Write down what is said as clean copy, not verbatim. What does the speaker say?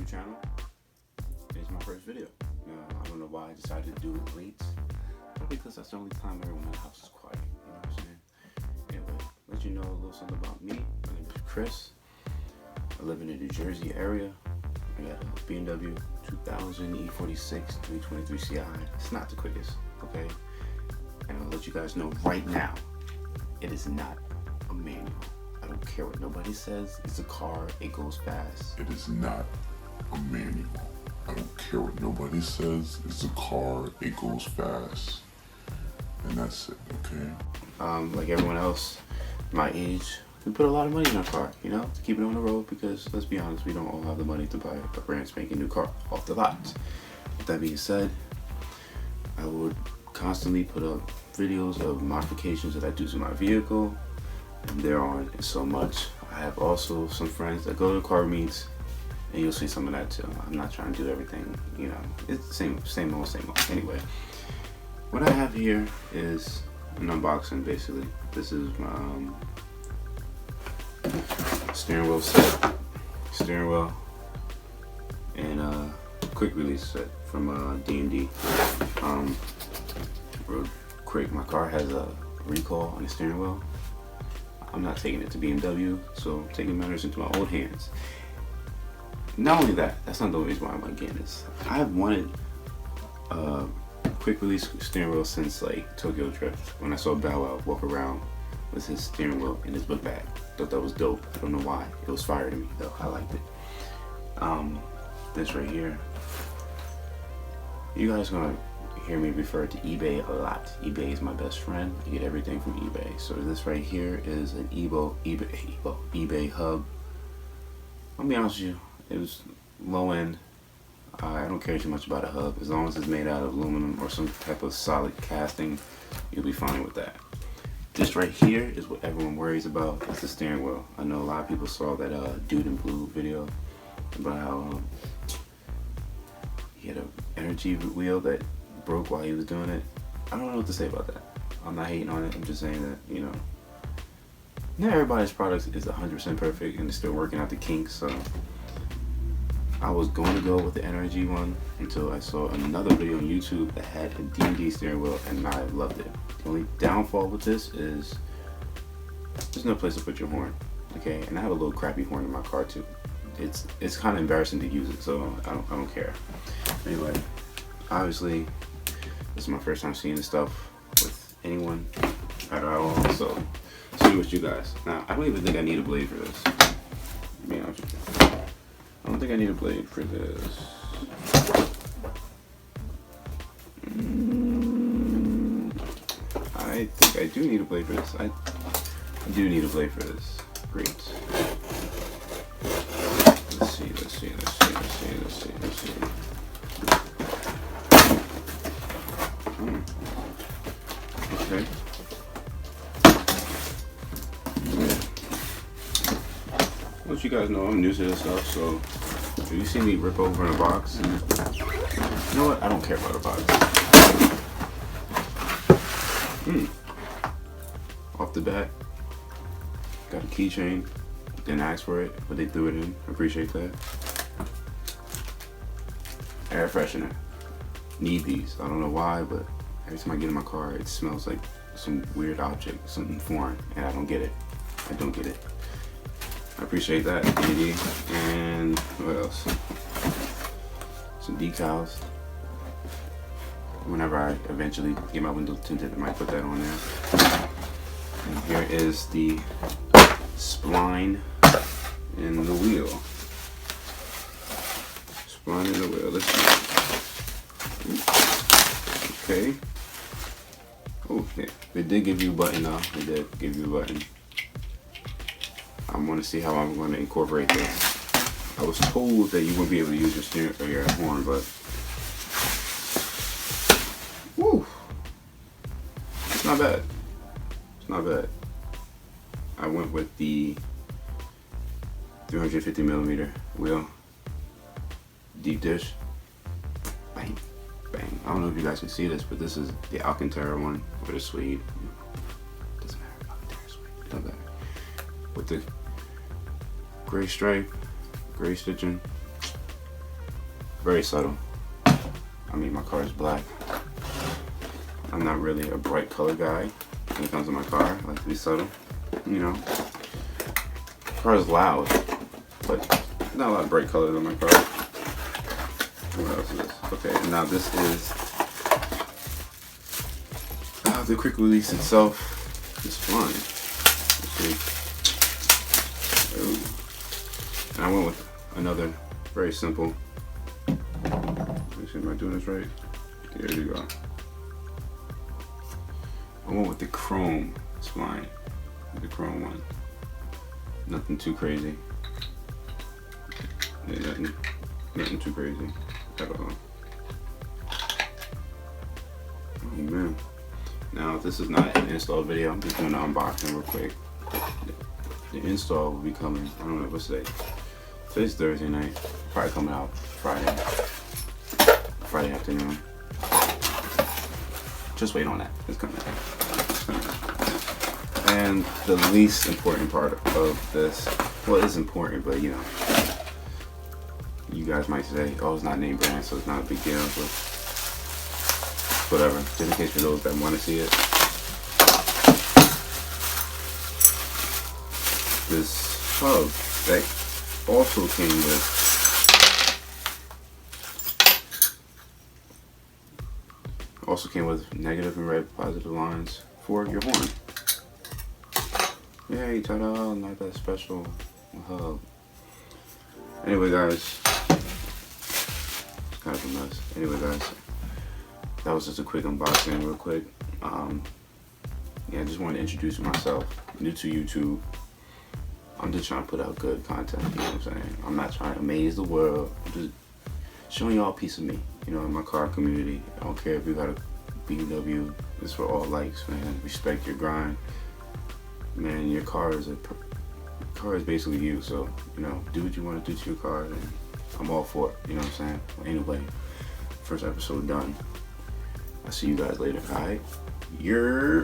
YouTube channel. It's my first video. I don't know why I decided to do it late. Probably because that's the only time everyone in the house is quiet. You know what I'm saying? Anyway, let you know a little something about me. My name is Chris. I live in the New Jersey area. I got a BMW 2000 E46 323 CI. It's not the quickest, okay? And I'll let you guys know right now, it is not a manual. I don't care what nobody says. It's a car. It goes fast. It is not a manual. I don't care what nobody says. It's a car. It goes fast. And that's it, okay? Like everyone else my age, we put a lot of money in our car, you know, to keep it on the road because, let's be honest, we don't all have the money to buy a brand spanking new car off the lot. With that being said, I would constantly put up videos of modifications that I do to my vehicle, and thereon is so much. I have also some friends that go to car meets, and you'll see some of that too. I'm not trying to do everything, you know, it's the same old. Anyway, what I have here is an unboxing, basically. This is my steering wheel and quick release set from DND. Real quick, my car has a recall on the steering wheel. I'm not taking it to BMW, so I'm taking matters into my own hands. Not only that, that's not the reason why I'm getting this. I've wanted a quick release steering wheel since like Tokyo Drift, when I saw Bow Wow walk around with his steering wheel in his book bag. Thought that was dope. I don't know why. It was fire to me though. I liked it. This right here, you guys gonna hear me refer to eBay a lot. eBay is my best friend. I get everything from eBay. So this right here is an eBay hub. I'll be honest with you, it was low end. I don't care too much about a hub. As long as it's made out of aluminum or some type of solid casting, you'll be fine with that. This right here is what everyone worries about. It's the steering wheel. I know a lot of people saw that Dude in Blue video about how he had an energy wheel that broke while he was doing it. I don't know what to say about that. I'm not hating on it. I'm just saying that, you know, not everybody's product is 100% perfect and it's still working out the kinks. So I was going to go with the energy one until I saw another video on YouTube that had a D&D steering wheel, and I loved it. The only downfall with this is there's no place to put your horn, okay? And I have a little crappy horn in my car too. It's kind of embarrassing to use it, so I don't care. Anyway, obviously this is my first time seeing this stuff with anyone at all, so see what you guys. Now I don't even think I need a blade for this. To be honest with you, I don't think I need a blade for this. I think I do need a blade for this. I do need a blade for this. Great. Let's see. Okay. Let you guys know I'm new to this stuff, so if you see me rip over in a box, you know what? I don't care about a box. Off the bat, got a keychain. Didn't ask for it, but they threw it in. I appreciate that. Air freshener. Need these. I don't know why, but every time I get in my car, it smells like some weird object, something foreign, and I don't get it. I don't get it. I appreciate that, DD. And what else? Some decals. Whenever I eventually get my window tinted, I might put that on there. And here is the spline in the wheel. Spline in the wheel. Let's see. Okay. Oh, yeah. They did give you a button though. They did give you a button. I want to see how I'm going to incorporate this. I was told that you wouldn't be able to use your steering or your horn, but woo, it's not bad. It's not bad. I went with the 350 millimeter wheel, deep dish. Bang, bang. I don't know if you guys can see this, but this is the Alcantara one or the suede. Doesn't matter. Alcantara suede. It doesn't matter. With the gray stripe, gray stitching. Very subtle. I mean, my car is black. I'm not really a bright color guy when it comes to my car. I like to be subtle, you know. The car is loud, but not a lot of bright colors on my car. What else is this? Okay, now this is the quick release itself. It's fun. Let's see. And I went with another very simple. Let me see, am I doing this right? There you go. I went with the chrome spline, the chrome one. Nothing too crazy. Yeah, nothing too crazy at all. Oh man. Now this is not an install video, I'm just doing an unboxing real quick. The install will be coming, I don't know what's today. Today's Thursday night, probably coming out Friday afternoon. Just wait on that, it's coming. And the least important part of this, well, it's important, but you know, you guys might say, oh, it's not name brand, so it's not a big deal, but whatever, just in case for those that want to see it. This hub that also came with negative and red positive lines for your horn. Yay, ta-da, not that special hub. Anyway guys, it's kind of a mess. Anyway guys, that was just a quick unboxing real quick. Yeah, I just wanted to introduce myself, new to YouTube. I'm just trying to put out good content, you know what I'm saying? I'm not trying to amaze the world, I'm just showing y'all a piece of me, you know, in my car community. I don't care if you got a BMW, it's for all likes, man. Respect your grind. Man, your car is basically you, so, you know, do what you want to do to your car, and I'm all for it, you know what I'm saying? Well, anyway, first episode done. I'll see you guys later, alright? You're